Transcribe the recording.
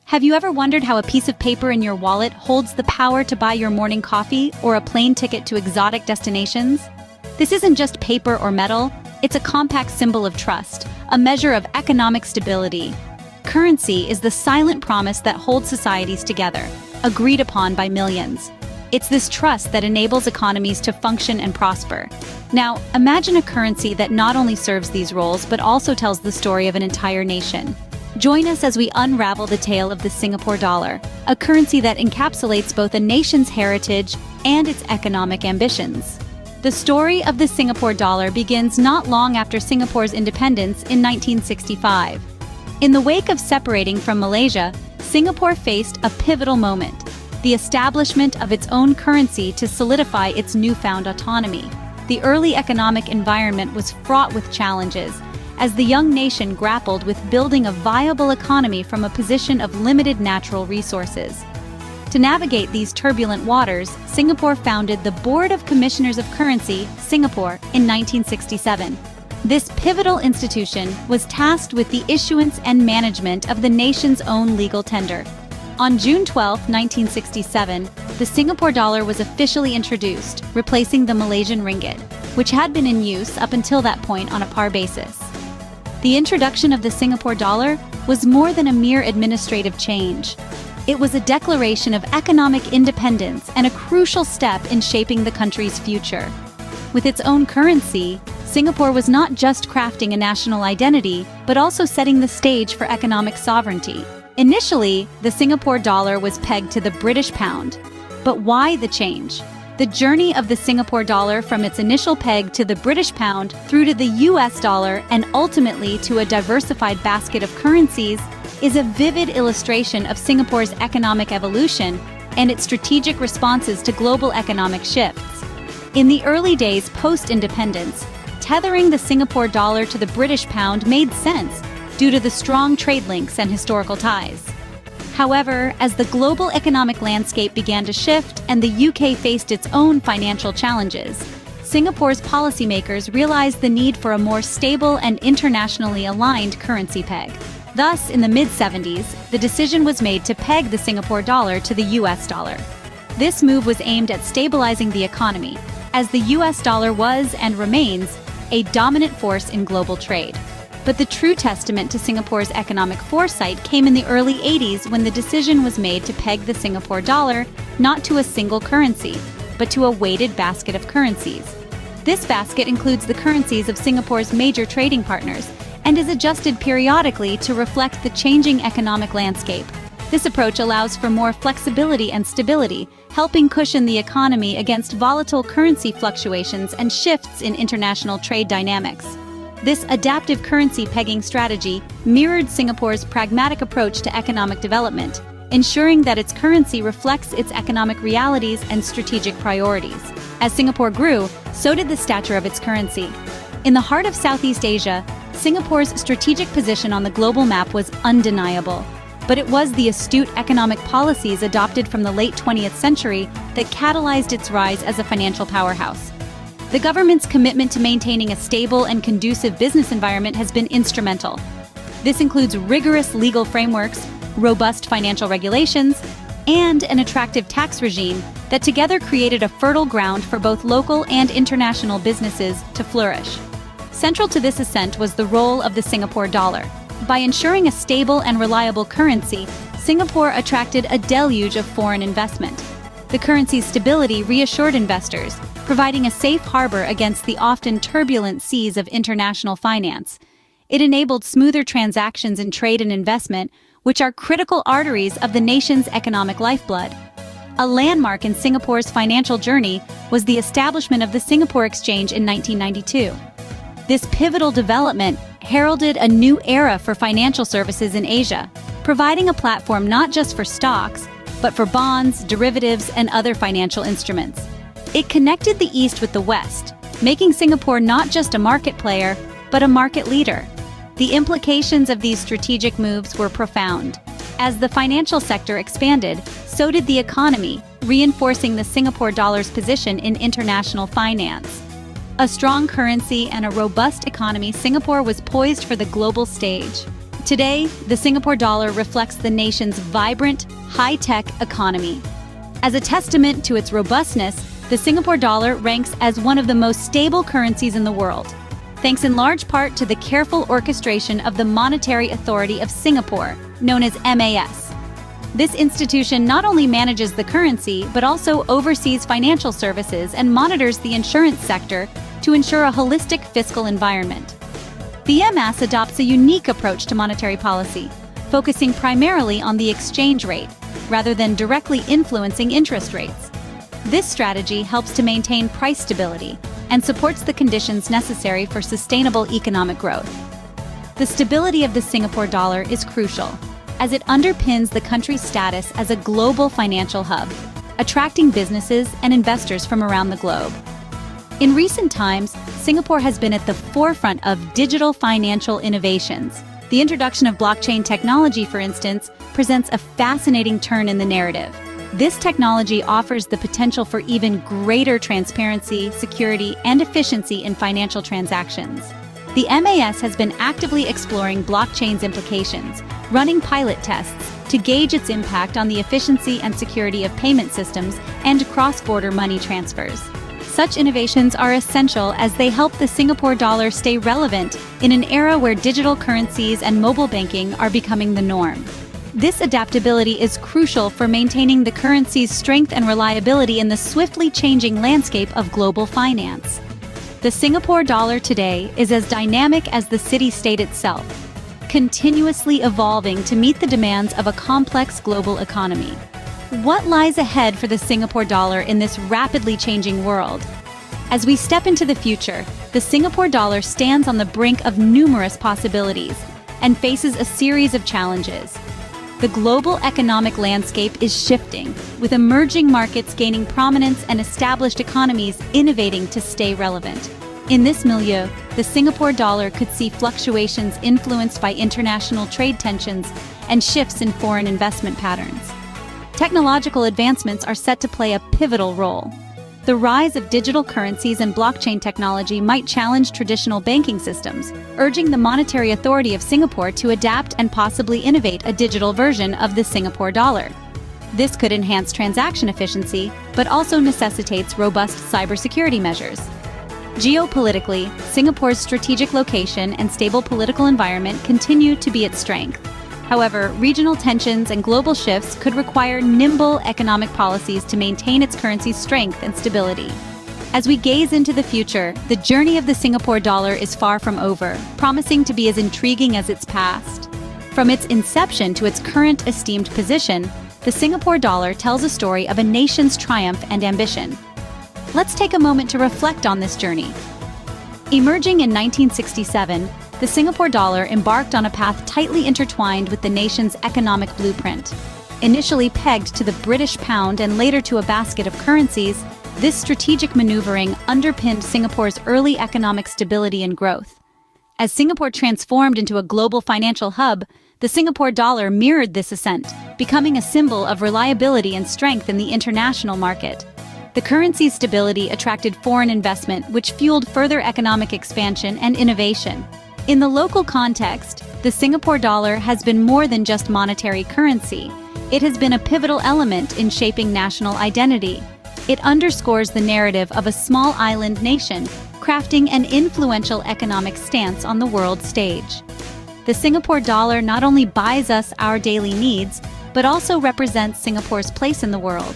Have you ever wondered how a piece of paper in your wallet holds the power to buy your morning coffee or a plane ticket to exotic destinations? This isn't just paper or metal, it's a compact symbol of trust, a measure of economic stability. Currency is the silent promise that holds societies together, agreed upon by millions. It's this trust that enables economies to function and prosper. Now, imagine a currency that not only serves these roles but also tells the story of an entire nation. Join us as we unravel the tale of the Singapore dollar, a currency that encapsulates both a nation's heritage and its economic ambitions. The story of the Singapore dollar begins not long after Singapore's independence in 1965. In the wake of separating from Malaysia, Singapore faced a pivotal moment: the establishment of its own currency to solidify its newfound autonomy. The early economic environment was fraught with challenges, as the young nation grappled with building a viable economy from a position of limited natural resources. To navigate these turbulent waters, Singapore founded the Board of Commissioners of Currency, Singapore, in 1967. This pivotal institution was tasked with the issuance and management of the nation's own legal tender. On June 12, 1967, the Singapore dollar was officially introduced, replacing the Malaysian ringgit, which had been in use up until that point on a par basis. The introduction of the Singapore dollar was more than a mere administrative change. It was a declaration of economic independence and a crucial step in shaping the country's future. With its own currency, Singapore was not just crafting a national identity, but also setting the stage for economic sovereignty. Initially, the Singapore dollar was pegged to the British pound. But why the change? The journey of the Singapore dollar from its initial peg to the British pound through to the US dollar and ultimately to a diversified basket of currencies is a vivid illustration of Singapore's economic evolution and its strategic responses to global economic shifts. In the early days post-independence, tethering the Singapore dollar to the British pound made sense due to the strong trade links and historical ties. However, as the global economic landscape began to shift and the UK faced its own financial challenges, Singapore's policymakers realized the need for a more stable and internationally aligned currency peg. Thus, in the mid-70s, the decision was made to peg the Singapore dollar to the US dollar. This move was aimed at stabilizing the economy, as the US dollar was and remains a dominant force in global trade. But the true testament to Singapore's economic foresight came in the early 80s when the decision was made to peg the Singapore dollar not to a single currency, but to a weighted basket of currencies. This basket includes the currencies of Singapore's major trading partners and is adjusted periodically to reflect the changing economic landscape. This approach allows for more flexibility and stability, helping cushion the economy against volatile currency fluctuations and shifts in international trade dynamics. This adaptive currency pegging strategy mirrored Singapore's pragmatic approach to economic development, ensuring that its currency reflects its economic realities and strategic priorities. As Singapore grew, so did the stature of its currency. In the heart of Southeast Asia, Singapore's strategic position on the global map was undeniable. But it was the astute economic policies adopted from the late 20th century that catalyzed its rise as a financial powerhouse. The government's commitment to maintaining a stable and conducive business environment has been instrumental. This includes rigorous legal frameworks, robust financial regulations, and an attractive tax regime that together created a fertile ground for both local and international businesses to flourish. Central to this ascent was the role of the Singapore dollar. By ensuring a stable and reliable currency, Singapore attracted a deluge of foreign investment. The currency's stability reassured investors, providing a safe harbor against the often turbulent seas of international finance. It enabled smoother transactions in trade and investment, which are critical arteries of the nation's economic lifeblood. A landmark in Singapore's financial journey was the establishment of the Singapore Exchange in 1992. This pivotal development heralded a new era for financial services in Asia, providing a platform not just for stocks, but for bonds, derivatives, and other financial instruments. It connected the East with the West, making Singapore not just a market player, but a market leader. The implications of these strategic moves were profound. As the financial sector expanded, so did the economy, reinforcing the Singapore dollar's position in international finance. A strong currency and a robust economy, Singapore was poised for the global stage. Today, the Singapore dollar reflects the nation's vibrant, high-tech economy. As a testament to its robustness, the Singapore dollar ranks as one of the most stable currencies in the world, thanks in large part to the careful orchestration of the Monetary Authority of Singapore, known as MAS. This institution not only manages the currency, but also oversees financial services and monitors the insurance sector to ensure a holistic fiscal environment. The MAS adopts a unique approach to monetary policy, focusing primarily on the exchange rate, rather than directly influencing interest rates. This strategy helps to maintain price stability and supports the conditions necessary for sustainable economic growth. The stability of the Singapore dollar is crucial, as it underpins the country's status as a global financial hub, attracting businesses and investors from around the globe. In recent times, Singapore has been at the forefront of digital financial innovations. The introduction of blockchain technology, for instance, presents a fascinating turn in the narrative. This technology offers the potential for even greater transparency, security, and efficiency in financial transactions. The MAS has been actively exploring blockchain's implications, running pilot tests to gauge its impact on the efficiency and security of payment systems and cross-border money transfers. Such innovations are essential as they help the Singapore dollar stay relevant in an era where digital currencies and mobile banking are becoming the norm. This adaptability is crucial for maintaining the currency's strength and reliability in the swiftly changing landscape of global finance. The Singapore dollar today is as dynamic as the city-state itself, continuously evolving to meet the demands of a complex global economy. What lies ahead for the Singapore dollar in this rapidly changing world? As we step into the future, the Singapore dollar stands on the brink of numerous possibilities and faces a series of challenges. The global economic landscape is shifting, with emerging markets gaining prominence and established economies innovating to stay relevant. In this milieu, the Singapore dollar could see fluctuations influenced by international trade tensions and shifts in foreign investment patterns. Technological advancements are set to play a pivotal role. The rise of digital currencies and blockchain technology might challenge traditional banking systems, urging the Monetary Authority of Singapore to adapt and possibly innovate a digital version of the Singapore dollar. This could enhance transaction efficiency, but also necessitates robust cybersecurity measures. Geopolitically, Singapore's strategic location and stable political environment continue to be its strength. However, regional tensions and global shifts could require nimble economic policies to maintain its currency's strength and stability. As we gaze into the future, the journey of the Singapore dollar is far from over, promising to be as intriguing as its past. From its inception to its current esteemed position, the Singapore dollar tells a story of a nation's triumph and ambition. Let's take a moment to reflect on this journey. Emerging in 1967, the Singapore dollar embarked on a path tightly intertwined with the nation's economic blueprint. Initially pegged to the British pound and later to a basket of currencies, this strategic maneuvering underpinned Singapore's early economic stability and growth. As Singapore transformed into a global financial hub, the Singapore dollar mirrored this ascent, becoming a symbol of reliability and strength in the international market. The currency's stability attracted foreign investment, which fueled further economic expansion and innovation. In the local context, the Singapore dollar has been more than just monetary currency. It has been a pivotal element in shaping national identity. It underscores the narrative of a small island nation, crafting an influential economic stance on the world stage. The Singapore dollar not only buys us our daily needs, but also represents Singapore's place in the world.